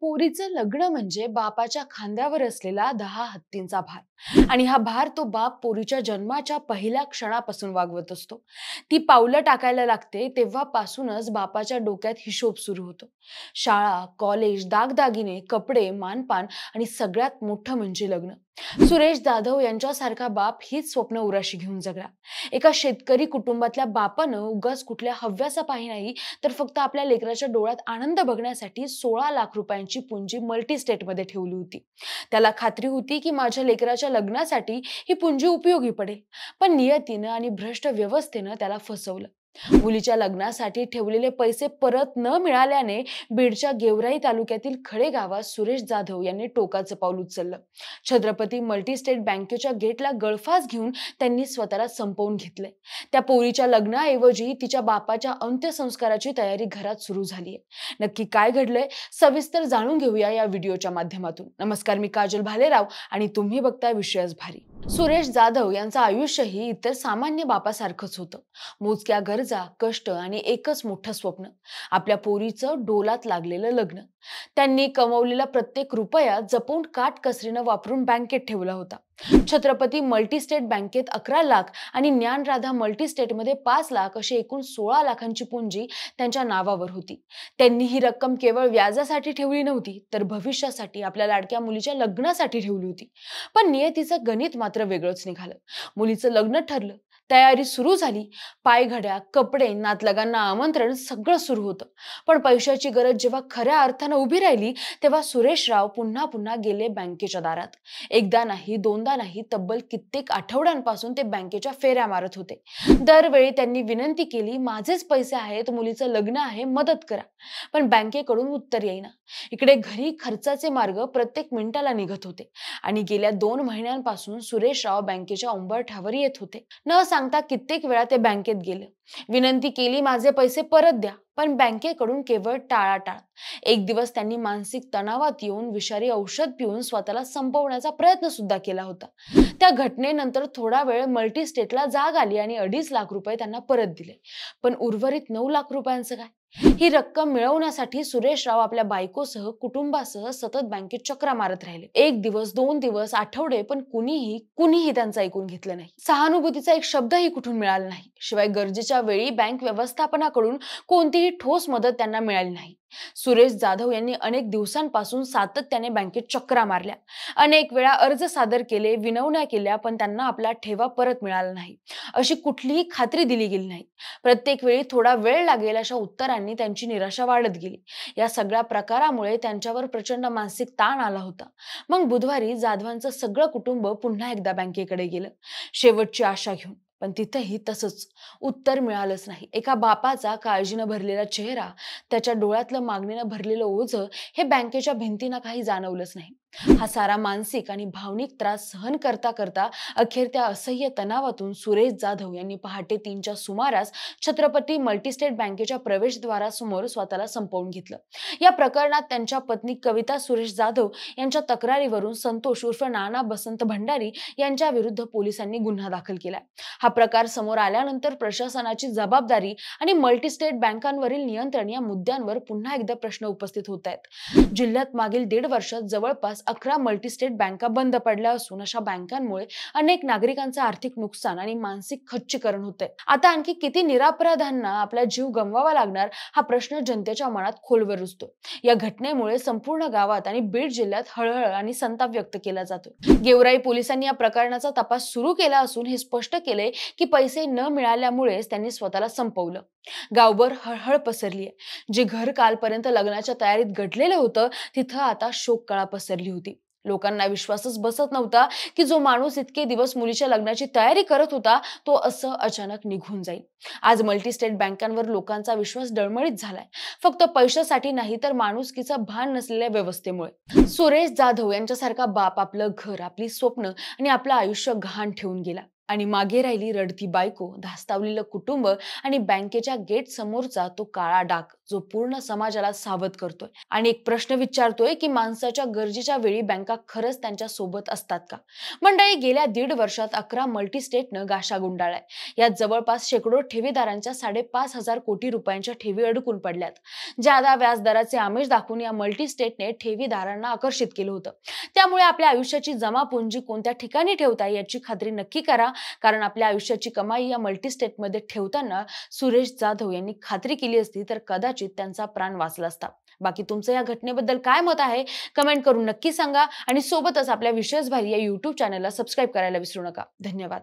पोरीचं लग्न म्हणजे बापाच्या खांद्यावर असलेला 10 हत्तींचा भार आणि हा भार तो बाप पोरीच्या जन्माच्या पहिल्या क्षणापासून वागवत असतो। ती पावलं टाकायला लागते तेव्हापासूनच बापाच्या डोक्यात हिशोब सुरू होतो। शाळा, कॉलेज, दागदागिने, कपडे, मानपान आणि सगळ्यात मोठं म्हणजे लग्न। सुरेश जाधव यांच्यासारखा बाप हीच स्वप्न उराशी घेऊन जगला। एका शेतकरी कुटुंबातल्या बापानं उगाच कुठल्या हव्यासा पाही नाही तर फक्त आपल्या लेकराच्या डोळ्यात आनंद बघण्यासाठी 16 लाख रुपयांची पुंजी मल्टी स्टेटमध्ये ठेवली होती। त्याला खात्री होती की माझ्या लेकराच्या लग्नासाठी ही पुंजी उपयोगी पडेल, पण नियतीनं आणि भ्रष्ट व्यवस्थेनं त्याला फसवलं। मुलीच्या लग्नासाठी ठेवलेले पैसे परत न मिळाल्याने बीडच्या गेवराई तालुक्यातील खडे गावात सुरेश जाधव यांनी टोकाचं पाऊल उचललं। छत्रपती मल्टीस्टेट बँकेच्या गेटला गळफास घेऊन त्यांनी स्वतःला संपवून घेतले। त्या पोरीच्या लग्नाऐवजी तिच्या बापाच्या अंत्यसंस्काराची तयारी घरात सुरू झालीये। नक्की काय घडलंय सविस्तर जाणून घेऊया या व्हिडिओच्या माध्यमातून। नमस्कार, मी काजल भालेराव आणि तुम्ही बघताय विषयच भारी। सुरेश जाधव यांचं आयुष्यही इतर सामान्य बापासारखंच होतं। मोजक्या गरजा, कष्ट आणि एकच मोठं स्वप्न, आपल्या पोरीचं डोलात लागलेलं लग्न। त्यांनी कमवलेला प्रत्येक रुपया जपून काटकसरीनं वापरून बँकेत ठेवला होता। छत्रपती मल्टीस्टेट बँकेत 11 लाख आणि ज्ञानराधा मल्टीस्टेटमध्ये 5 लाख अशी एकूण 16 लाखांची पुंजी त्यांच्या नावावर होती। त्यांनी ही रक्कम केवळ व्याजासाठी ठेवली नव्हती तर भविष्यासाठी आपल्या लाडक्या मुलीच्या लग्नासाठी ठेवली होती। पण नियतीचं गणित मात्र वेगळंच निघालं। मुलीचं लग्न ठरलं, तयारी सुरू झाली, पायघड्या, कपडे, नातलगांना आमंत्रण सगळं सुरू होतं। पण पैशाची गरज जेव्हा खऱ्या अर्थानं उभी राहिली तेव्हा सुरेशराव पुन्हा पुन्हा गेले बँकेच्या दारात। एकदा नाही, दोनदा नाही, तब्बल कित्येक आठवड्यांपासून ते बँकेच्या फेऱ्या मारत होते। दरवेळी त्यांनी विनंती केली, माझेच पैसे आहेत, मुलीचं लग्न आहे, मदत करा। पण बँकेकडून उत्तर येईना। इकडे घरी खर्चाचे मार्ग प्रत्येक मिनिटाला निघत होते आणि गेल्या 2 महिन्यांपासून सुरेशराव बँकेच्या उंबरठ्यावर येत होते। न सांगता कित्येक वेळा ते बँकेत गेले, विनंती केली, माझे पैसे परत द्या, पण बँकेकडून केवळ टाळाटाळ। एक दिवस त्यांनी मानसिक तणावात येऊन विषारी औषध पिऊन स्वतःला संपवण्याचा प्रयत्न सुद्धा केला होता। त्या घटनेनंतर थोडा वेळ मल्टी स्टेटला जाग आली आणि 2.5 लाख रुपये त्यांना परत दिले। पण उर्वरित 9 लाख रुपयांचं काय? ही रक्कम मिळवण्यासाठी सुरेशराव आपल्या बायकोसह कुटुंबासह सतत बँकेत चक्रा मारत राहिले। 1 दिवस, 2 दिवस, आठवडे, पण कुणीही त्यांचं ऐकून घेतलं नाही। सहानुभूतीचा एक शब्दही कुठून मिळाला नाही। शिवाय गरजेच्या वेळी बँक व्यवस्थापनाकडून कोणतीही ठोस मदत त्यांना मिळाली नाही। सुरेश जाधव यांनी अनेक दिवसांपासून सातत्याने बँकेत चक्रा मारल्या, अनेक वेळा अर्ज सादर केले, विनवण्या केल्या, पण त्यांना आपला ठेवा परत मिळाला नाही अशी कुठलीही खात्री दिली गेली नाही। प्रत्येक वेळी थोडा वेळ लागेल अशा उत्तरांनी त्यांची निराशा वाढत गेली। या सगळ्या प्रकारामुळे त्यांच्यावर प्रचंड मानसिक ताण आला होता। मग बुधवारी जाधवांचं सगळं कुटुंब पुन्हा एकदा बँकेकडे गेलं, शेवटची आशा घेऊन। पण तिथेही तसंच, उत्तर मिळालंच नाही। एका बापाचा काळजीनं भरलेला चेहरा, त्याच्या डोळ्यातलं मागणीनं भरलेलं ओझं हे बँकेच्या भिंतींना काही जाणवलंच नाही। हा सारा मानसिक आणि भावनिक त्रास सहन करता करता अखेर त्या असह्य तणावातून सुरेश जाधव यांनी पहाटे 3च्या सुमारास छत्रपती मल्टीस्टेट बँकेच्या प्रवेशद्वारासमोर स्वतःला संपवून घेतलं। या प्रकरणात त्यांच्या पत्नी कविता सुरेश जाधव यांच्या तक्रारीवरून संतोष उर्फ नाना बसंत भंडारी यांच्या विरुद्ध पोलिसांनी गुन्हा दाखल केलाय। हा प्रकार समोर आल्यानंतर प्रशासनाची जबाबदारी आणि मल्टीस्टेट बँकांवरील नियंत्रण या मुद्द्यांवर पुन्हा एकदा प्रश्न उपस्थित होत आहेत। जिल्ह्यात मागील 1.5 वर्षात जवळपास 11 मल्टीस्टेट बँका बंद पडल्या असून अशा बँकांमुळे अनेक नागरिकांचे आर्थिक नुकसान आणि मानसिक खच्चीकरण होते। आता आणखी किती निरपराधांना आपला जीव गमवावा लागणार हा प्रश्न जनतेच्या मनात खोलवर रुजतो। या घटनेमुळे संपूर्ण गावात आणि बीड जिल्ह्यात हळहळ आणि संताप व्यक्त केला जातो। गेवराई पोलिसांनी या प्रकरणाचा तपास सुरू केला असून हे स्पष्ट केले की पैसे न मिळाल्यामुळेच त्यांनी स्वतःला संपवलं। गावभर हळहळ पसरली आहे। जे घर कालपर्यंत लग्नाच्या तयारीत घडलेलं होतं तिथं आता शोककळा पसरली होती। लोकांना विश्वासच बसत नव्हता की जो माणूस इतके दिवस मुलीच्या लग्नाची तयारी करत होता तो असं अचानक निघून जाईल। आज मल्टीस्टेट बँकांवर लोकांचा विश्वास डळमळीत झालाय, फक्त पैशासाठी नाही तर माणुसकीचं भान नसलेल्या व्यवस्थेमुळे। सुरेश जाधव यांच्यासारखा बाप आपलं घर, आपली स्वप्न आणि आपलं आयुष्य गहाण ठेवून गेला आणि मागे राहिली रडती बायको, धास्तावलेलं कुटुंब आणि बँकेच्या गेट समोरचा तो काळा डाग। जो पूर्ण समाजाला सावध करतोय आणि एक प्रश्न विचारतोय की माणसाच्या गरजेच्या वेळी बँका खरंच त्यांच्या सोबत असतात का? मंडळी, गेल्या 1.5 वर्षात 11 मल्टीस्टेटनं गाशा गुंडाळलाय. यात जवळपास शेकडो ठेवीदारांच्या 5,500 कोटी रुपयांच्या ठेवी अडकून पडल्यात. जादा व्याजदराचे आमिष दाखवून या मल्टीस्टेटने ठेवीदारांना आकर्षित केलं होतं. त्यामुळे आपल्या आयुष्याची जमापुंजी कोणत्या ठिकाणी ठेवता याची खात्री नक्की करा, कारण आपल्या आयुष्याची कमाई या मल्टीस्टेटमध्ये ठेवताना सुरेश जाधव यांनी खात्री केली असती तर कदाचित त्यांचा प्राण वाचला असता. बाकी तुमचं या घटनेबद्दल काय मत आहे कमेंट करून नक्की सांगा आणि सोबतच आपल्या विशेष भारी या YouTube चॅनलला सबस्क्राईब करायला विसरू नका. धन्यवाद.